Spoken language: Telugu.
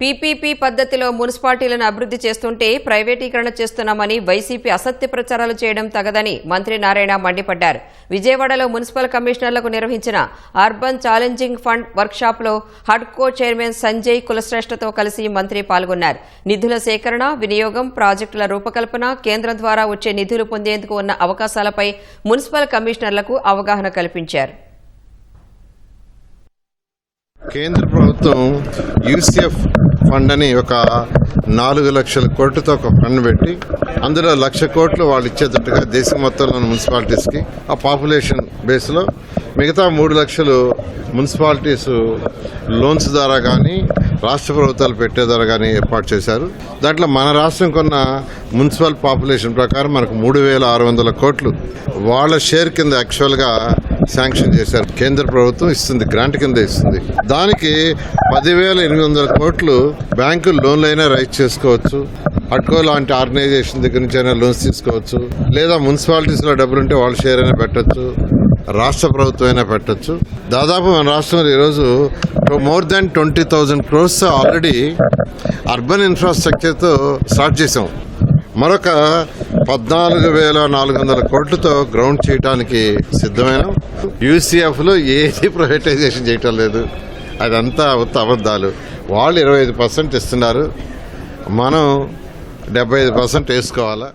పీపీపీ పద్ధతిలో మున్సిపాలిటీలను అభివృద్ధి చేస్తుంటే ప్రైవేటీకరణ చేస్తున్నామని వైసీపీ అసత్య ప్రచారాలు చేయడం తగదని మంత్రి నారాయణ మండిపడ్డారు. విజయవాడలో మున్సిపల్ కమిషనర్లకు నిర్వహించిన అర్బన్ ఛాలెంజింగ్ ఫండ్ వర్క్షాప్లో హడ్కో చైర్మన్ సంజయ్ కులశ్రేష్ఠతో కలిసి మంత్రి పాల్గొన్నారు. నిధుల సేకరణ, వినియోగం, ప్రాజెక్టుల రూపకల్పన, కేంద్రం ద్వారా వచ్చే నిధులు పొందేందుకు ఉన్న అవకాశాలపై మున్సిపల్ కమిషనర్లకు అవగాహన కల్పించారు. కేంద్ర ప్రభుత్వం యూసీఎఫ్ ఫండ్ అని ఒక 4 లక్షల కోట్లతో ఒక ఫండ్ పెట్టి అందులో 1,00,000 కోట్లు వాళ్ళు ఇచ్చేటట్టుగా దేశం మొత్తంలోని మున్సిపాలిటీస్కి ఆ పాపులేషన్ బేస్లో మిగతా 3 లక్షలు మున్సిపాలిటీస్ లోన్స్ ద్వారా కానీ రాష్ట్ర ప్రభుత్వాలు పెట్టే ద్వారా కానీ ఏర్పాటు చేశారు. దాంట్లో మన రాష్ట్రం కొన్న మున్సిపల్ పాపులేషన్ ప్రకారం మనకు 3,600 కోట్లు వాళ్ళ షేర్ కింద యాక్చువల్గా శాంక్షన్ చేశారు. కేంద్ర ప్రభుత్వం ఇస్తుంది, గ్రాంట్ కింద ఇస్తుంది. దానికి 10,800 కోట్లు బ్యాంకులు లోన్లైనా రైజ్ చేసుకోవచ్చు, అడ్కో లాంటి ఆర్గనైజేషన్ దగ్గర నుంచి అయినా లోన్స్ తీసుకోవచ్చు, లేదా మున్సిపాలిటీస్లో డబ్బులుంటే వాళ్ళ షేర్ అయినా పెట్టచ్చు, రాష్ట్ర ప్రభుత్వం అయినా పెట్టచ్చు. దాదాపు మన రాష్ట్రంలో ఈరోజు more than 20,000 crores already urban ఇన్ఫ్రాస్ట్రక్చర్తో స్టార్ట్ చేసాం. మరొక 14,400 కోట్లతో గ్రౌండ్ చేయడానికి సిద్ధమైన యూసీఎఫ్లో ఏది ప్రైవేటైజేషన్ చేయటం లేదు. అదంతా అబద్ధాలు. వాళ్ళు 25% ఇస్తున్నారు, మనం 75% వేసుకోవాలా.